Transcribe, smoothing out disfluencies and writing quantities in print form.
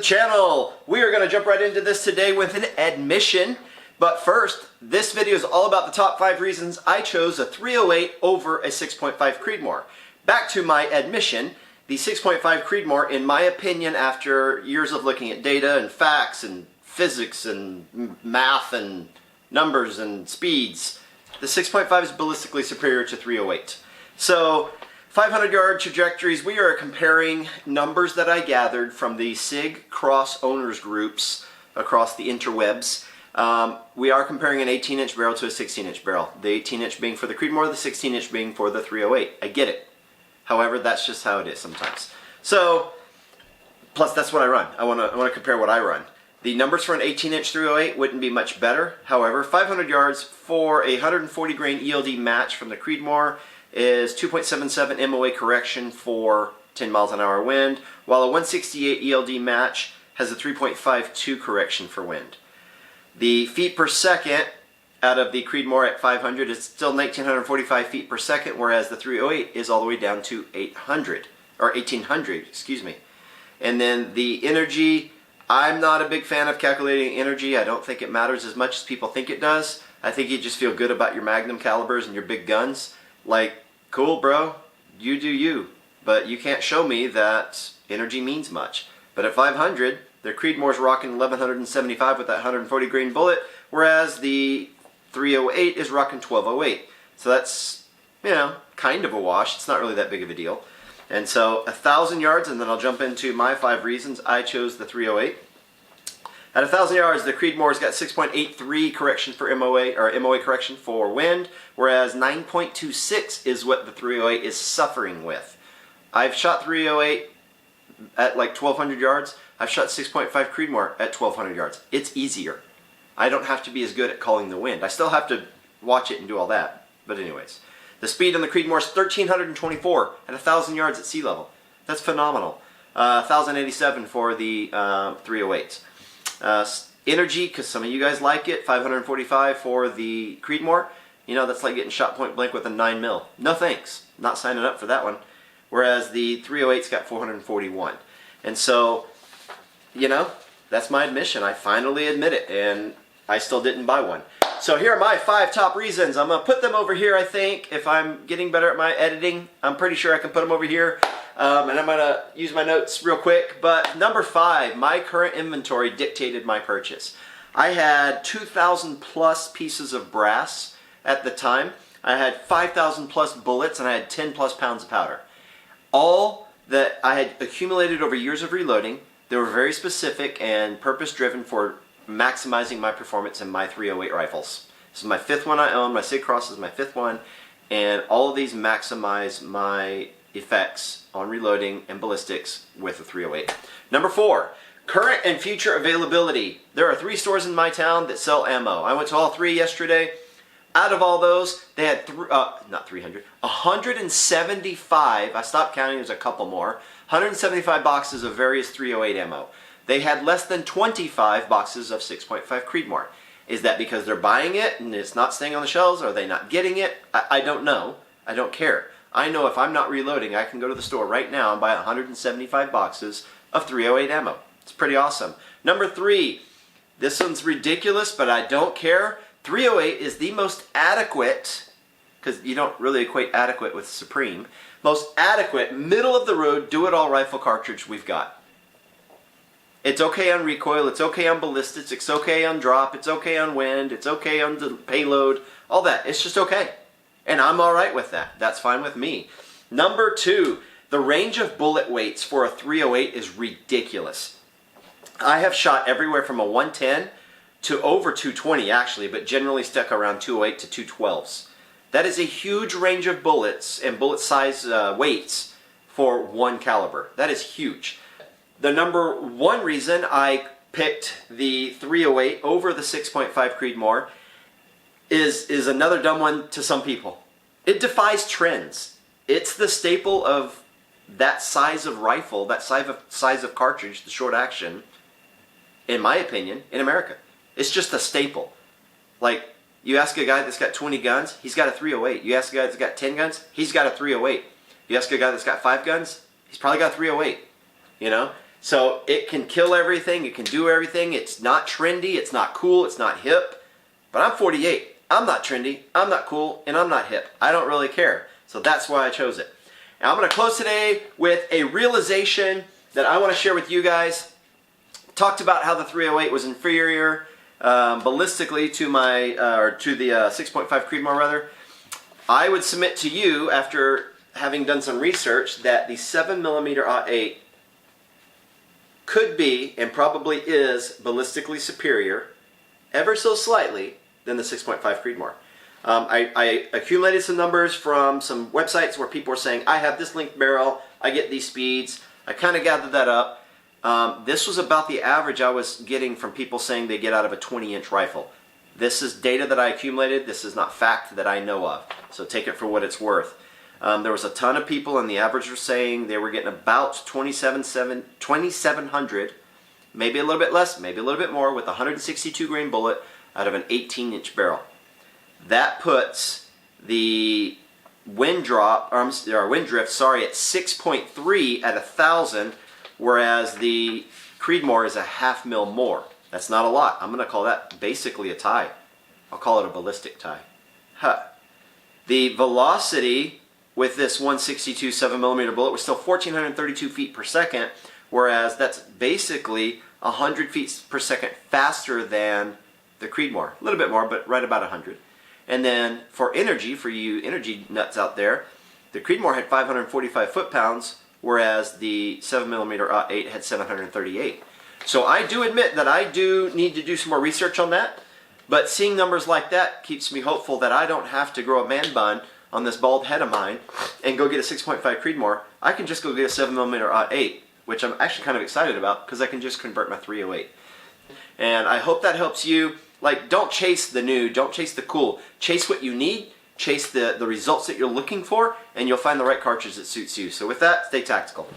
channel. We are going to jump right into this today with an admission. But first, this video is all about the top 5 reasons I chose a 308 over a 6.5 Creedmoor. Back to my admission, the 6.5 Creedmoor, in my opinion, after years of looking at data and facts and physics and math and numbers and speeds, the 6.5 is ballistically superior to 308. So 500-yard trajectories, we are comparing numbers that I gathered from the SIG cross owners groups across the interwebs. We are comparing an 18-inch barrel to a 16-inch barrel. The 18-inch being for the Creedmoor, the 16-inch being for the 308. I get it. However, that's just how it is sometimes. So, plus that's what I run. I want to compare what I run. The numbers for an 18-inch 308 wouldn't be much better. However, 500 yards for a 140 grain ELD match from the Creedmoor is 2.77 MOA correction for 10 miles an hour wind, while a 168 ELD match has a 3.52 correction for wind. The feet per second out of the Creedmoor at 500 is still 1945 feet per second, whereas the 308 is all the way down to 800, or 1800, excuse me. And then the energy, I'm not a big fan of calculating energy. I don't think it matters as much as people think it does. I think you just feel good about your magnum calibers and your big guns. Like, cool bro, you do you. But you can't show me that energy means much. But at 500, the Creedmoor's rocking 1175 with that 140 grain bullet, whereas the 308 is rocking 1208. So that's, you know, kind of a wash. It's not really that big of a deal. And so 1,000 yards, and then I'll jump into my 5 reasons I chose the 308. At 1,000 yards, the Creedmoor's got 6.83 correction for MOA, or MOA correction for wind, whereas 9.26 is what the 308 is suffering with. I've shot 308 at like 1,200 yards. I've shot 6.5 Creedmoor at 1,200 yards. It's easier. I don't have to be as good at calling the wind. I still have to watch it and do all that. But anyways, the speed on the Creedmoor is 1,324 at 1,000 yards at sea level. That's phenomenal. 1,087 for the 308s. Energy, because some of you guys like it, 545 for the Creedmoor. You know, that's like getting shot point blank with a 9mm. No thanks. Not signing up for that one. Whereas the 308's got 441. And so, you know, that's my admission. I finally admit it, and I still didn't buy one. So here are my 5 top reasons. I'm going to put them over here, I think. If I'm getting better at my editing, I'm pretty sure I can put them over here. And I'm going to use my notes real quick. But number 5, my current inventory dictated my purchase. I had 2,000 plus pieces of brass at the time. I had 5,000 plus bullets, and I had 10 plus pounds of powder. All that I had accumulated over years of reloading. They were very specific and purpose-driven for maximizing my performance in my 308 rifles. This is my 5th one I own. My SIG Cross is my 5th one. And all of these maximize my effects on reloading and ballistics with the 308. Number 4, current and future availability. There are 3 stores in my town that sell ammo. I went to all 3 yesterday. Out of all those, they had 175, I stopped counting, there's a couple more, 175 boxes of various 308 ammo. They had less than 25 boxes of 6.5 Creedmoor. Is that because they're buying it and it's not staying on the shelves? Or are they not getting it? I don't know. I don't care. I know if I'm not reloading, I can go to the store right now and buy 175 boxes of 308 ammo. It's pretty awesome. Number 3, this one's ridiculous, but I don't care. 308 is the most adequate, because you don't really equate adequate with supreme, most adequate, middle of the road, do-it-all rifle cartridge we've got. It's okay on recoil, it's okay on ballistics, it's okay on drop, it's okay on wind, it's okay on the payload, all that. It's just okay. And I'm alright with that. That's fine with me. Number 2, the range of bullet weights for a 308 is ridiculous. I have shot everywhere from a 110 to over 220 actually, but generally stuck around 208 to 212s. That is a huge range of bullets and bullet size weights for one caliber. That is huge. The number 1 reason I picked the 308 over the 6.5 Creedmoor is another dumb one to some people. It defies trends. It's the staple of that size of rifle, that size of cartridge, the short action, in my opinion, in America. It's just a staple. Like, you ask a guy that's got 20 guns, he's got a 308. You ask a guy that's got 10 guns, he's got a 308. You ask a guy that's got 5 guns, he's probably got a 308. You know? So it can kill everything, it can do everything. It's not trendy, it's not cool, it's not hip. But I'm 48. I'm not trendy, I'm not cool, and I'm not hip. I don't really care. So that's why I chose it. Now I'm going to close today with a realization that I want to share with you guys. Talked about how the 308 was inferior ballistically to the 6.5 Creedmoor rather. I would submit to you, after having done some research, that the 7mm .08 could be and probably is ballistically superior, ever so slightly, than the 6.5 Creedmoor. I accumulated some numbers from some websites where people were saying, I have this length barrel, I get these speeds. I kind of gathered that up. This was about the average I was getting from people saying they get out of a 20-inch rifle. This is data that I accumulated. This is not fact that I know of. So take it for what it's worth. There was a ton of people, and the average were saying they were getting about 2,700, maybe a little bit less, maybe a little bit more, with a 162 grain bullet out of an 18-inch barrel. That puts the wind drift, at 6.3 at 1,000, whereas the Creedmoor is a half mil more. That's not a lot. I'm going to call that basically a tie. I'll call it a ballistic tie. The velocity with this 162 7mm bullet was still 1,432 feet per second, whereas that's basically 100 feet per second faster than the Creedmoor. A little bit more, but right about 100. And then for energy, for you energy nuts out there, the Creedmoor had 545 foot-pounds, whereas the 7mm .08 had 738. So I do admit that I do need to do some more research on that, but seeing numbers like that keeps me hopeful that I don't have to grow a man bun on this bald head of mine and go get a 6.5 Creedmoor. I can just go get a 7mm .08, which I'm actually kind of excited about because I can just convert my 308. And I hope that helps you. Like, don't chase the new, don't chase the cool. Chase what you need, chase the results that you're looking for, and you'll find the right cartridge that suits you. So with that, stay tactical.